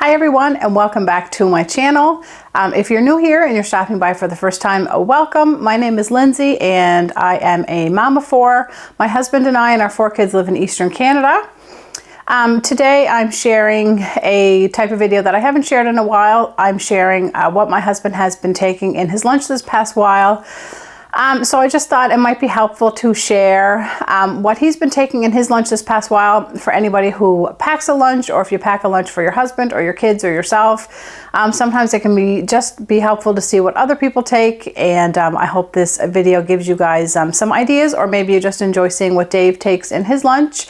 Hi everyone, and welcome back to my channel. If you're new here and you're stopping by for the first time, welcome. My name is Lindsay and I am a mom of four. My husband and I and our four kids live in Eastern Canada. Today I'm sharing a type of video that I haven't shared in a while. I'm sharing what my husband has been taking in his lunch this past while. So I just thought it might be helpful to share what he's been taking in his lunch this past while for anybody who packs a lunch, or if you pack a lunch for your husband or your kids or yourself. Sometimes it can be helpful to see what other people take, and I hope this video gives you guys some ideas, or maybe you just enjoy seeing what Dave takes in his lunch.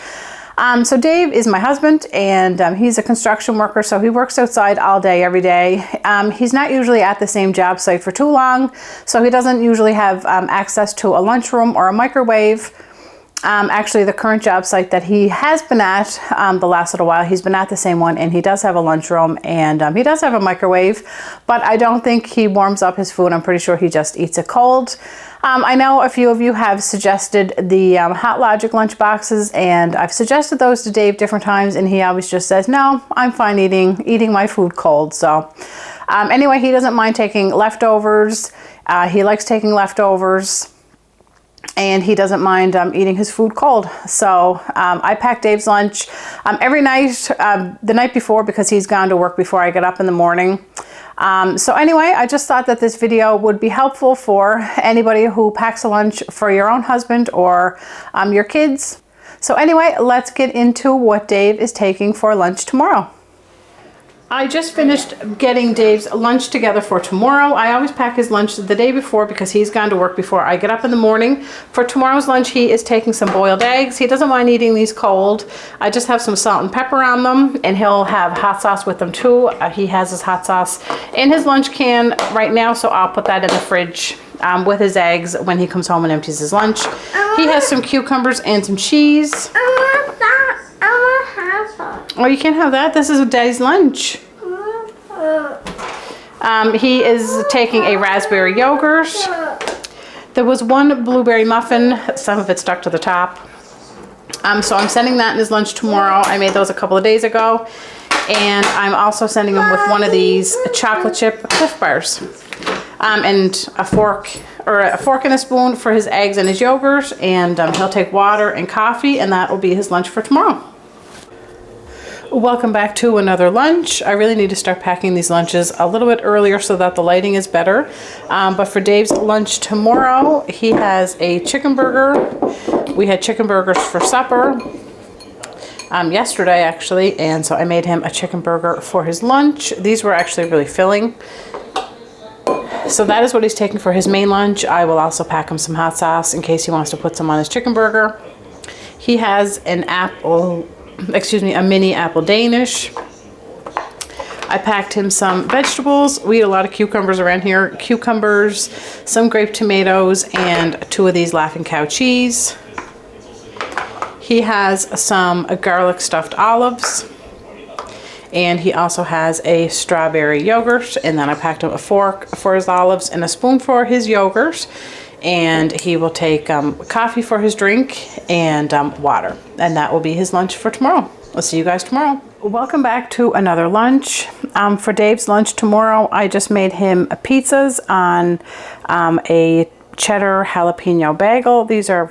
So Dave is my husband, and he's a construction worker, so he works outside all day, every day. He's not usually at the same job site for too long, so he doesn't usually have access to a lunchroom or a microwave. Actually, the current job site that he has been at the last little while, he's been at the same one, and he does have a lunchroom, and he does have a microwave, but I don't think he warms up his food. I'm pretty sure he just eats it cold. I know a few of you have suggested the Hot Logic lunch boxes, and I've suggested those to Dave different times, and he always just says, no, I'm fine eating my food cold. So anyway, he doesn't mind taking leftovers. He likes taking leftovers, and he doesn't mind eating his food cold. So I pack Dave's lunch every night, the night before, because he's gone to work before I get up in the morning. So anyway, I just thought that this video would be helpful for anybody who packs a lunch for your own husband or your kids. So anyway, let's get into what Dave is taking for lunch tomorrow. I just finished getting Dave's lunch together for tomorrow. I always pack his lunch the day before because he's gone to work before I get up in the morning. For tomorrow's lunch, he is taking some boiled eggs. He doesn't mind eating these cold. I just have some salt and pepper on them, and he'll have hot sauce with them too. He has his hot sauce in his lunch can right now, so I'll put that in the fridge with his eggs when he comes home and empties his lunch. He has some cucumbers and some cheese. Oh, you can't have that. This is Daddy's lunch. He is taking a raspberry yogurt. There was one blueberry muffin. Some of it stuck to the top. So I'm sending that in his lunch tomorrow. I made those a couple of days ago. And I'm also sending him with one of these chocolate chip Cliff Bars. And a fork and a spoon for his eggs and his yogurt. And he'll take water and coffee, and that will be his lunch for tomorrow. Welcome back to another lunch. I really need to start packing these lunches a little bit earlier so that the lighting is better. But for Dave's lunch tomorrow, he has a chicken burger. We had chicken burgers for supper yesterday, actually, and so I made him a chicken burger for his lunch. These were actually really filling. So that is what he's taking for his main lunch. I will also pack him some hot sauce in case he wants to put some on his chicken burger. He has a mini apple Danish. I packed him some vegetables. We eat a lot of cucumbers around here. Cucumbers, some grape tomatoes, and 2 of these Laughing Cow cheese. He has some garlic stuffed olives. And he also has a strawberry yogurt. And then I packed him a fork for his olives and a spoon for his yogurt. And he will take coffee for his drink and water. And that will be his lunch for tomorrow. I'll see you guys tomorrow. Welcome back to another lunch. For Dave's lunch tomorrow, I just made him pizzas on a cheddar jalapeno bagel. These are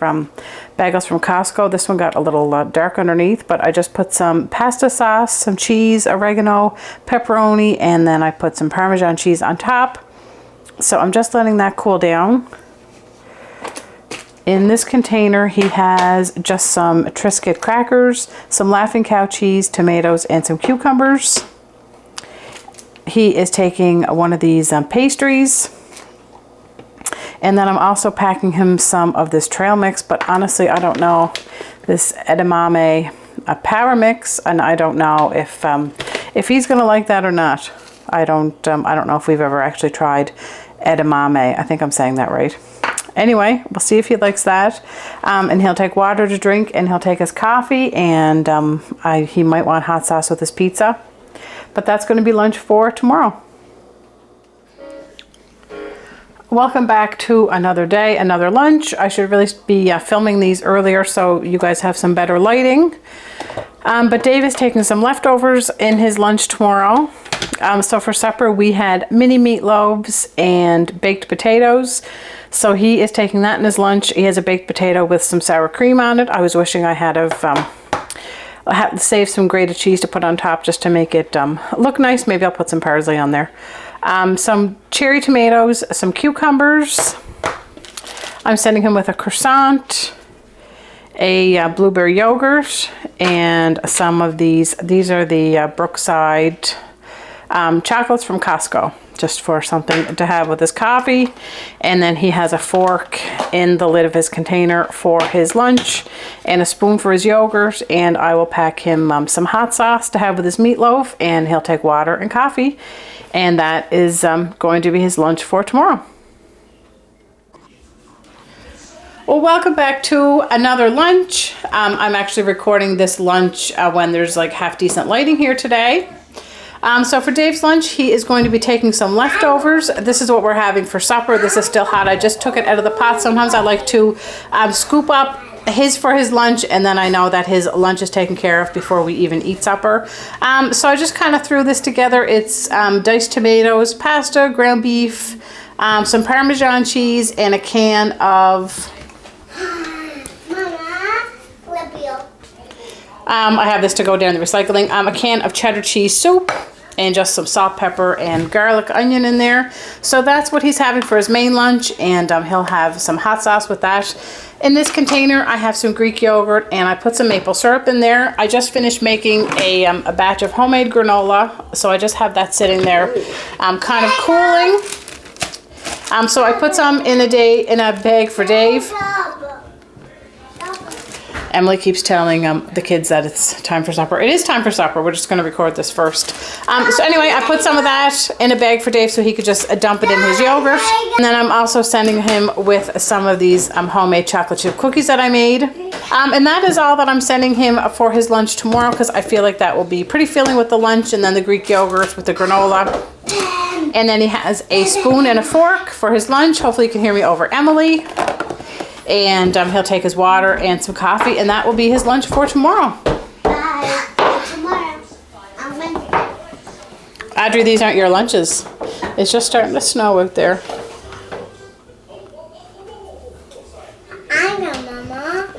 bagels from Costco. This one got a little dark underneath, but I just put some pasta sauce, some cheese, oregano, pepperoni, and then I put some Parmesan cheese on top. So I'm just letting that cool down. In this container, he has just some Triscuit crackers, some Laughing Cow cheese, tomatoes, and some cucumbers. He is taking one of these pastries. And then I'm also packing him some of this trail mix, but honestly, I don't know, this edamame power mix, and I don't know if he's gonna like that or not. I don't know if we've ever actually tried edamame. I think I'm saying that right. Anyway, we'll see if he likes that. And he'll take water to drink, and he'll take his coffee, and he might want hot sauce with his pizza. But that's going to be lunch for tomorrow. Welcome back to another day, another lunch. I should really be filming these earlier so you guys have some better lighting. But Dave is taking some leftovers in his lunch tomorrow. So for supper we had mini meatloaves and baked potatoes. So he is taking that in his lunch. He has a baked potato with some sour cream on it. I was wishing I had saved some grated cheese to put on top just to make it look nice. Maybe I'll put some parsley on there. Some cherry tomatoes, some cucumbers. I'm sending him with a croissant, a blueberry yogurt, and some of these. These are the Brookside chocolates from Costco, just for something to have with his coffee. And then he has a fork in the lid of his container for his lunch and a spoon for his yogurt. And I will pack him some hot sauce to have with his meatloaf, and he'll take water and coffee. And that is going to be his lunch for tomorrow. Well, welcome back to another lunch. I'm actually recording this lunch when there's like half decent lighting here today. So for Dave's lunch, he is going to be taking some leftovers. This is what we're having for supper. This is still hot. I just took it out of the pot. Sometimes I like to scoop up his for his lunch, and then I know that his lunch is taken care of before we even eat supper. So I just kind of threw this together. It's diced tomatoes, pasta, ground beef, some Parmesan cheese, and a can of... I have this to go down the recycling. A can of cheddar cheese soup, and just some salt, pepper, and garlic onion in there. So that's what he's having for his main lunch, and he'll have some hot sauce with that. In this container, I have some Greek yogurt, and I put some maple syrup in there. I just finished making a batch of homemade granola, so I just have that sitting there kind of cooling. So I put some in a bag for Dave. Emily keeps telling the kids that it's time for supper. It is time for supper. We're just going to record this first. So anyway, I put some of that in a bag for Dave so he could just dump it in his yogurt. And then I'm also sending him with some of these homemade chocolate chip cookies that I made. And that is all that I'm sending him for his lunch tomorrow, because I feel like that will be pretty filling with the lunch, and then the Greek yogurt with the granola. And then he has a spoon and a fork for his lunch. Hopefully you can hear me over Emily. And he'll take his water and some coffee, and that will be his lunch for tomorrow. Tomorrow. On Wednesday. Audrey, these aren't your lunches. It's just starting to snow out there. I know, Mama.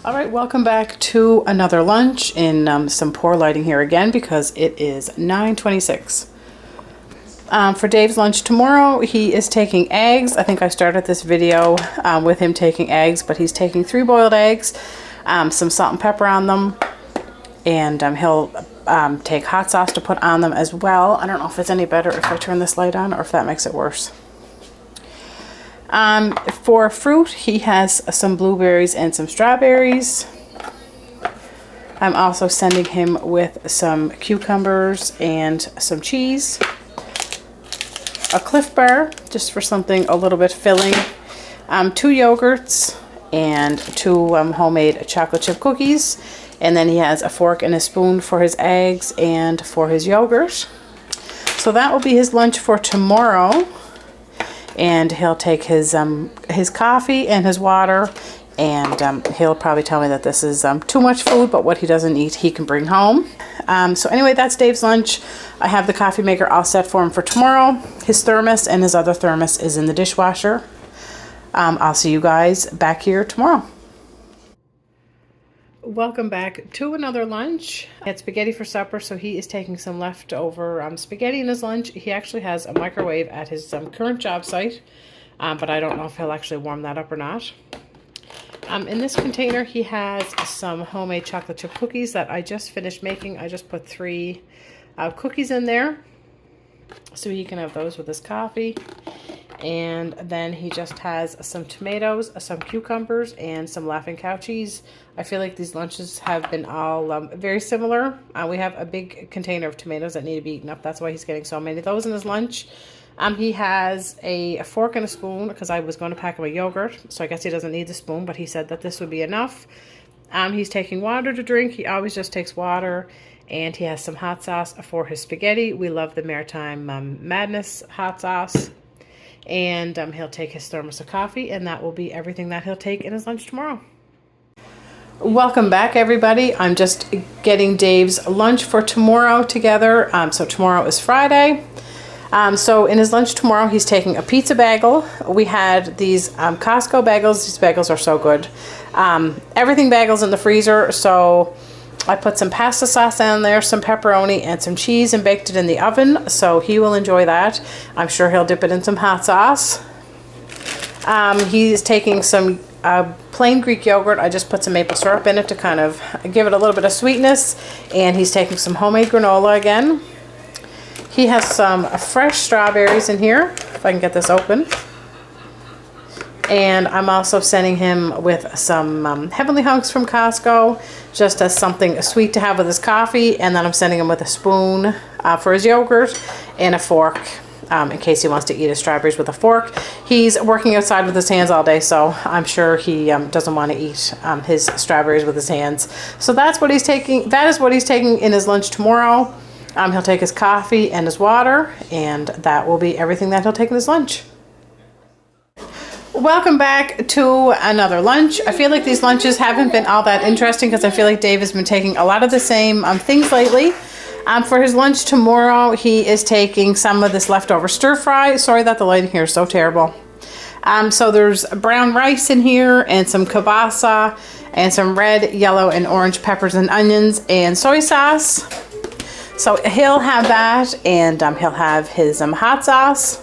All right, welcome back to another lunch in some poor lighting here again, because it is 9:26. For Dave's lunch tomorrow, he is taking eggs. I think I started this video with him taking eggs, but he's taking 3 boiled eggs, some salt and pepper on them, and he'll take hot sauce to put on them as well. I don't know if it's any better if I turn this light on or if that makes it worse. For fruit, he has some blueberries and some strawberries. I'm also sending him with some cucumbers and some cheese. A Cliff Bar, just for something a little bit filling, 2 yogurts, and 2 homemade chocolate chip cookies. And then he has a fork and a spoon for his eggs and for his yogurt. So that will be his lunch for tomorrow. And he'll take his coffee and his water, and he'll probably tell me that this is too much food, but what he doesn't eat he can bring home. So anyway, that's Dave's lunch. I have the coffee maker all set for him for tomorrow. His thermos and his other thermos is in the dishwasher. I'll see you guys back here tomorrow. Welcome back to another lunch. I had spaghetti for supper, so he is taking some leftover spaghetti in his lunch. He actually has a microwave at his current job site, but I don't know if he'll actually warm that up or not. In this container, he has some homemade chocolate chip cookies that I just finished making. I just put 3 cookies in there, so he can have those with his coffee. And then he just has some tomatoes, some cucumbers, and some Laughing Cow cheese. I feel like these lunches have been all very similar. We have a big container of tomatoes that need to be eaten up. That's why he's getting so many of those in his lunch. He has a fork and a spoon, because I was going to pack him a yogurt, so I guess he doesn't need the spoon, but he said that this would be enough. He's taking water to drink. He always just takes water. And he has some hot sauce for his spaghetti. We love the Maritime Madness hot sauce. And he'll take his thermos of coffee, and that will be everything that he'll take in his lunch tomorrow. Welcome back, everybody. I'm just getting Dave's lunch for tomorrow together. So tomorrow is Friday. So in his lunch tomorrow, he's taking a pizza bagel. We had these Costco bagels. These bagels are so good. Everything bagels in the freezer. So I put some pasta sauce in there, some pepperoni, and some cheese and baked it in the oven. So he will enjoy that. I'm sure he'll dip it in some hot sauce. He's taking some plain Greek yogurt. I just put some maple syrup in it to kind of give it a little bit of sweetness. And he's taking some homemade granola again. He has some fresh strawberries in here, if I can get this open. And I'm also sending him with some Heavenly Hunks from Costco, just as something sweet to have with his coffee. And then I'm sending him with a spoon for his yogurt and a fork. In case he wants to eat his strawberries with a fork. He's working outside with his hands all day, so I'm sure he doesn't want to eat his strawberries with his hands. So that's what he's taking. That is what he's taking in his lunch tomorrow. He'll take his coffee and his water, and that will be everything that he'll take in his lunch. Welcome back to another lunch. I feel like these lunches haven't been all that interesting because I feel like Dave has been taking a lot of the same things lately. For his lunch tomorrow, he is taking some of this leftover stir fry. Sorry that the lighting here is so terrible. So there's brown rice in here and some kielbasa and some red, yellow, and orange peppers and onions and soy sauce. So he'll have that, and he'll have his hot sauce.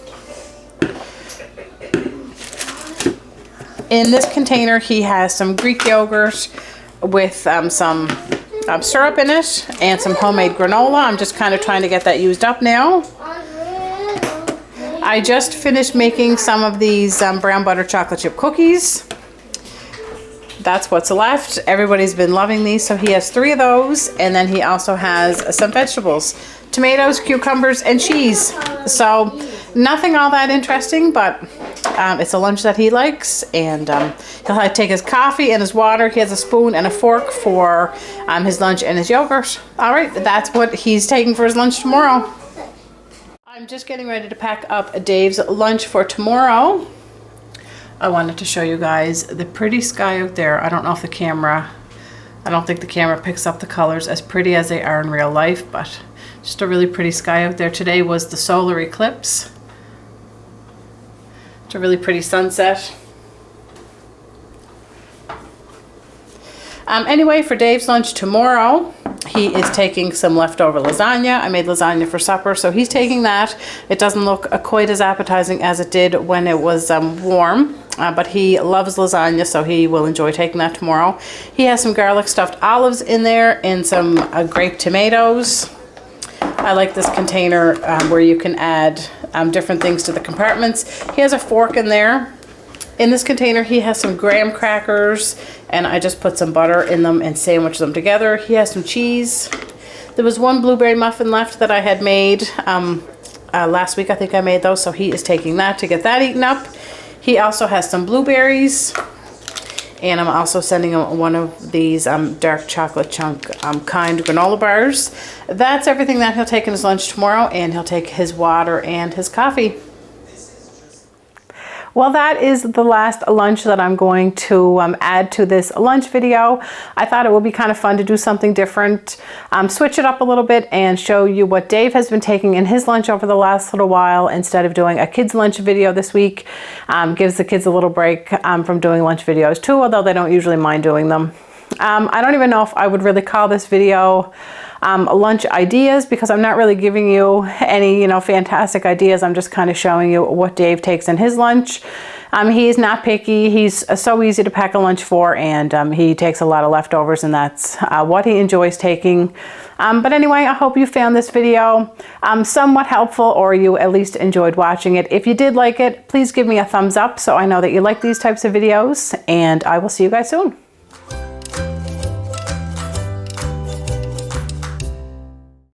In this container, he has some Greek yogurt with some syrup in it and some homemade granola. I'm just kind of trying to get that used up now. I just finished making some of these brown butter chocolate chip cookies. That's what's left. Everybody's been loving these, so he has 3 of those, and then he also has some vegetables, tomatoes, cucumbers, and cheese. So nothing all that interesting, but it's a lunch that he likes, and he'll take his coffee and his water. He has a spoon and a fork for his lunch and his yogurt. All right, that's what he's taking for his lunch tomorrow. I'm just getting ready to pack up Dave's lunch for tomorrow. I wanted to show you guys the pretty sky out there. I don't think the camera picks up the colors as pretty as they are in real life, but just a really pretty sky out there. Today was the solar eclipse. It's a really pretty sunset. Anyway, for Dave's lunch tomorrow, he is taking some leftover lasagna. I made lasagna for supper, so he's taking that. It doesn't look quite as appetizing as it did when it was warm, but he loves lasagna, so he will enjoy taking that tomorrow. He has some garlic stuffed olives in there and some grape tomatoes. I like this container where you can add different things to the compartments. He has a fork in there. In this container, he has some graham crackers, and I just put some butter in them and sandwich them together. He has some cheese. There was one blueberry muffin left that I had made last week. I think I made those, so he is taking that to get that eaten up. He also has some blueberries, and I'm also sending him one of these dark chocolate chunk kind granola bars. That's everything that he'll take in his lunch tomorrow, and he'll take his water and his coffee. Well, that is the last lunch that I'm going to add to this lunch video. I thought it would be kind of fun to do something different, switch it up a little bit and show you what Dave has been taking in his lunch over the last little while instead of doing a kids lunch video this week. Gives the kids a little break from doing lunch videos too, although they don't usually mind doing them. I don't even know if I would really call this video lunch ideas, because I'm not really giving you any, fantastic ideas. I'm just kind of showing you what Dave takes in his lunch. He's not picky. He's so easy to pack a lunch for, and he takes a lot of leftovers, and that's what he enjoys taking. But anyway, I hope you found this video somewhat helpful, or you at least enjoyed watching it. If you did like it, please give me a thumbs up so I know that you like these types of videos, and I will see you guys soon.